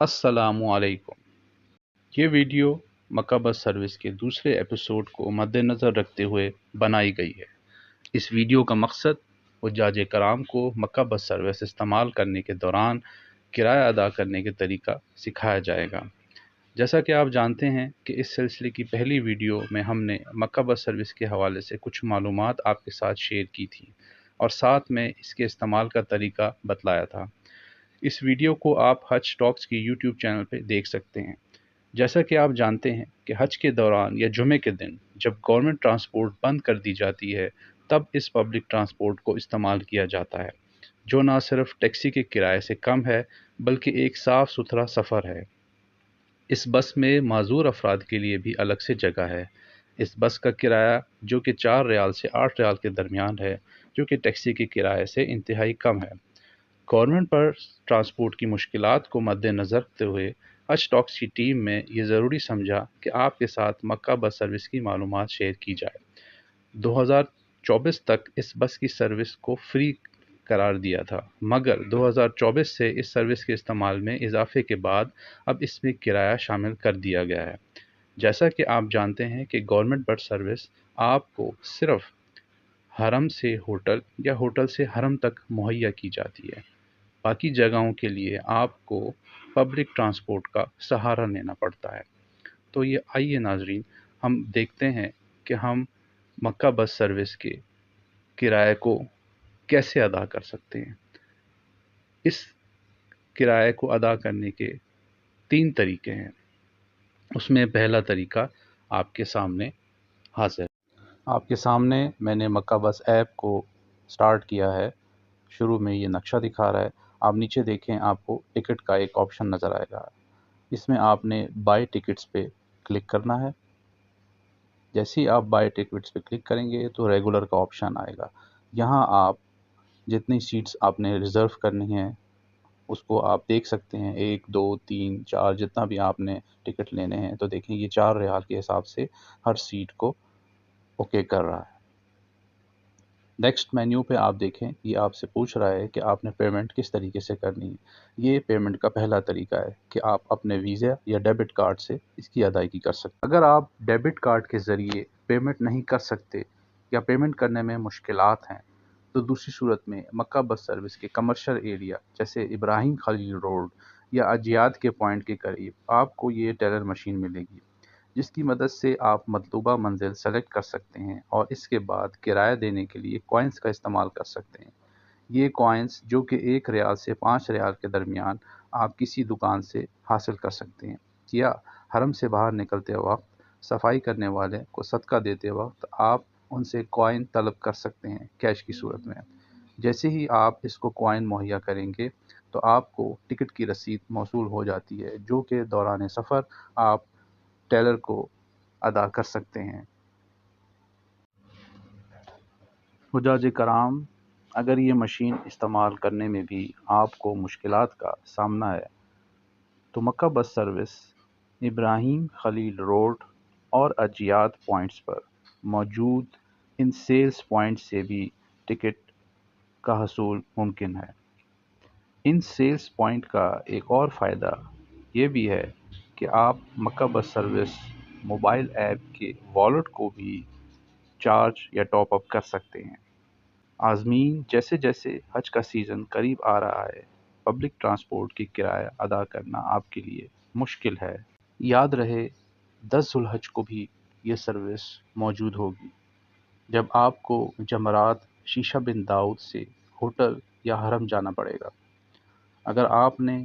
अस्सलामु अलैकुम। ये वीडियो मक्का बस सर्विस के दूसरे एपिसोड को मद्देनज़र रखते हुए बनाई गई है। इस वीडियो का मकसद हुज्जाज कराम को मक्का बस सर्विस इस्तेमाल करने के दौरान किराया अदा करने के तरीका सिखाया जाएगा। जैसा कि आप जानते हैं कि इस सिलसिले की पहली वीडियो में हमने मक्का बस सर्विस के हवाले से कुछ मालूमात आपके साथ शेयर की थी और साथ में इसके इस्तेमाल का तरीका बतलाया था। इस वीडियो को आप हज टॉक्स की यूट्यूब चैनल पर देख सकते हैं। जैसा कि आप जानते हैं कि हज के दौरान या जुमे के दिन जब गवर्नमेंट ट्रांसपोर्ट बंद कर दी जाती है, तब इस पब्लिक ट्रांसपोर्ट को इस्तेमाल किया जाता है, जो ना सिर्फ टैक्सी के किराए से कम है बल्कि एक साफ़ सुथरा सफ़र है। इस बस में माजूर अफराद के लिए भी अलग से जगह है। इस बस का किराया जो कि 4 रियाल से 8 रियाल के दरमियान है, जो कि टैक्सी के किराए से इंतहाई कम है। गवर्नमेंट पर ट्रांसपोर्ट की मुश्किलात को मद्देनज़र रखते हुए हज टॉक्स की टीम ने यह ज़रूरी समझा कि आपके साथ मक्का बस सर्विस की मालूमात शेयर की जाए। 2024 तक इस बस की सर्विस को फ्री करार दिया था, मगर 2024 से इस सर्विस के इस्तेमाल में इजाफे के बाद अब इसमें किराया शामिल कर दिया गया है। जैसा कि आप जानते हैं कि गवर्नमेंट बस सर्विस आपको सिर्फ हरम से होटल या होटल से हरम तक मुहैया की जाती है। बाकी जगहों के लिए आपको पब्लिक ट्रांसपोर्ट का सहारा लेना पड़ता है। तो ये आइए नाजरीन, हम देखते हैं कि हम मक्का बस सर्विस के किराए को कैसे अदा कर सकते हैं। इस किराए को अदा करने के 3 तरीके हैं। उसमें पहला तरीका आपके सामने हाजिर है। आपके सामने मैंने मक्का बस ऐप को स्टार्ट किया है। शुरू में ये नक्शा दिखा रहा है। आप नीचे देखें, आपको टिकट का एक ऑप्शन नज़र आएगा। इसमें आपने बाय टिकट्स पे क्लिक करना है। जैसे ही आप बाय टिकट्स पे क्लिक करेंगे तो रेगुलर का ऑप्शन आएगा। यहाँ आप जितनी सीट्स आपने रिज़र्व करनी है उसको आप देख सकते हैं, 1, 2, 3, 4 जितना भी आपने टिकट लेने हैं। तो देखें, ये 4 रियाल के हिसाब से हर सीट को ओके कर रहा है। नेक्स्ट मेन्यू पे आप देखें, ये आपसे पूछ रहा है कि आपने पेमेंट किस तरीके से करनी है। ये पेमेंट का पहला तरीका है कि आप अपने वीज़ा या डेबिट कार्ड से इसकी अदायगी कर सकते हैं। अगर आप डेबिट कार्ड के ज़रिए पेमेंट नहीं कर सकते या पेमेंट करने में मुश्किलात हैं, तो दूसरी सूरत में मक्का बस सर्विस के कमर्शियल एरिया जैसे इब्राहिम खलील रोड या अजियात के पॉइंट के करीब आपको ये टेलर मशीन मिलेगी, जिसकी मदद से आप मतलूबा मंजिल सेलेक्ट कर सकते हैं और इसके बाद किराया देने के लिए कॉइन्स का इस्तेमाल कर सकते हैं। ये कॉइन्स जो कि 1 रियाल से 5 रियाल के दरमियान आप किसी दुकान से हासिल कर सकते हैं, या हरम से बाहर निकलते वक्त सफाई करने वाले को सदका देते वक्त आप उनसे कॉइन तलब कर सकते हैं कैश की सूरत में। जैसे ही आप इसको कॉइन मुहैया करेंगे तो आपको टिकट की रसीद मौसूल हो जाती है, जो कि दौरान सफ़र आप टेलर को अदा कर सकते हैं। हुज्जाज कराम, अगर ये मशीन इस्तेमाल करने में भी आपको मुश्किलात का सामना है, तो मक्का bus service Ibrahim Khalil road और अजियात पॉइंट्स पर मौजूद इन सेल्स पॉइंट से भी टिकट का हसूल मुमकिन है। इन सेल्स पॉइंट का एक और फ़ायदा ये भी है कि आप मक्का बस सर्विस मोबाइल ऐप के वॉलेट को भी चार्ज या टॉप अप कर सकते हैं। आज़मीन, जैसे जैसे हज का सीज़न करीब आ रहा है, पब्लिक ट्रांसपोर्ट की किराया अदा करना आपके लिए मुश्किल है। याद रहे, 10 ज़ुल्हज को भी ये सर्विस मौजूद होगी, जब आपको जमरात शीशा बिन दाऊद से होटल या हरम जाना पड़ेगा। अगर आपने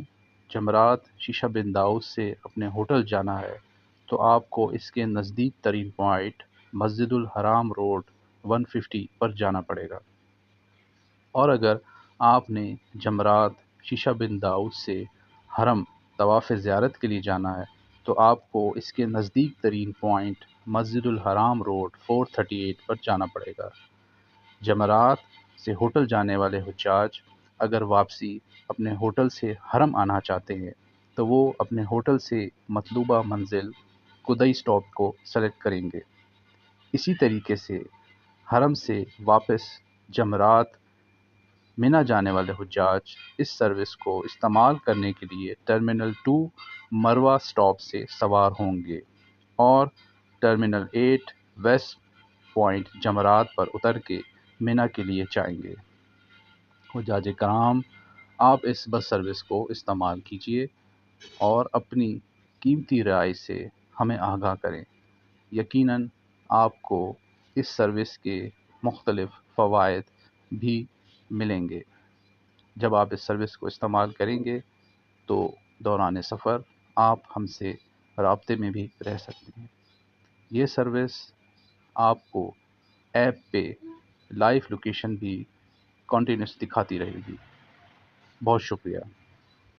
जमरात शीशा बिन दाऊद से अपने होटल जाना है, तो आपको इसके नज़दीक तरीन पॉइंट मस्जिदुल हराम रोड 150 पर जाना पड़ेगा। और अगर आपने जमरात शीशा बिन दाऊद से हरम तवाफ़ ज़ियारत के लिए जाना है, तो आपको इसके नज़दीक तरीन पॉइंट मस्जिदुल हराम रोड 438 पर जाना पड़ेगा। जमरात से होटल जाने वाले हुज्जाज अगर वापसी अपने होटल से हरम आना चाहते हैं, तो वो अपने होटल से मतलूबा मंजिल कुदई स्टॉप को सेलेक्ट करेंगे। इसी तरीके से हरम से वापस जमरात مینا جانے والے حجاج اس سروس کو استعمال کرنے کے لیے ٹرمینل 2 مروا سٹاپ سے سوار ہوں گے اور ٹرمینل 8 ویسٹ پوائنٹ جمرات پر اتر کے مینا کے لیے جائیں گے۔ حجاج کرام، آپ اس بس سروس کو استعمال کیجیے اور اپنی قیمتی رائے سے ہمیں آگاہ کریں۔ یقیناً آپ کو اس سروس کے مختلف فوائد بھی ملیں گے۔ جب آپ اس سروس کو استعمال کریں گے تو دوران سفر آپ ہم سے رابطے میں بھی رہ سکتے ہیں۔ یہ سروس آپ کو ایپ پہ لائیو لوکیشن بھی کنٹینیوس دکھاتی رہے گی۔ بہت شکریہ۔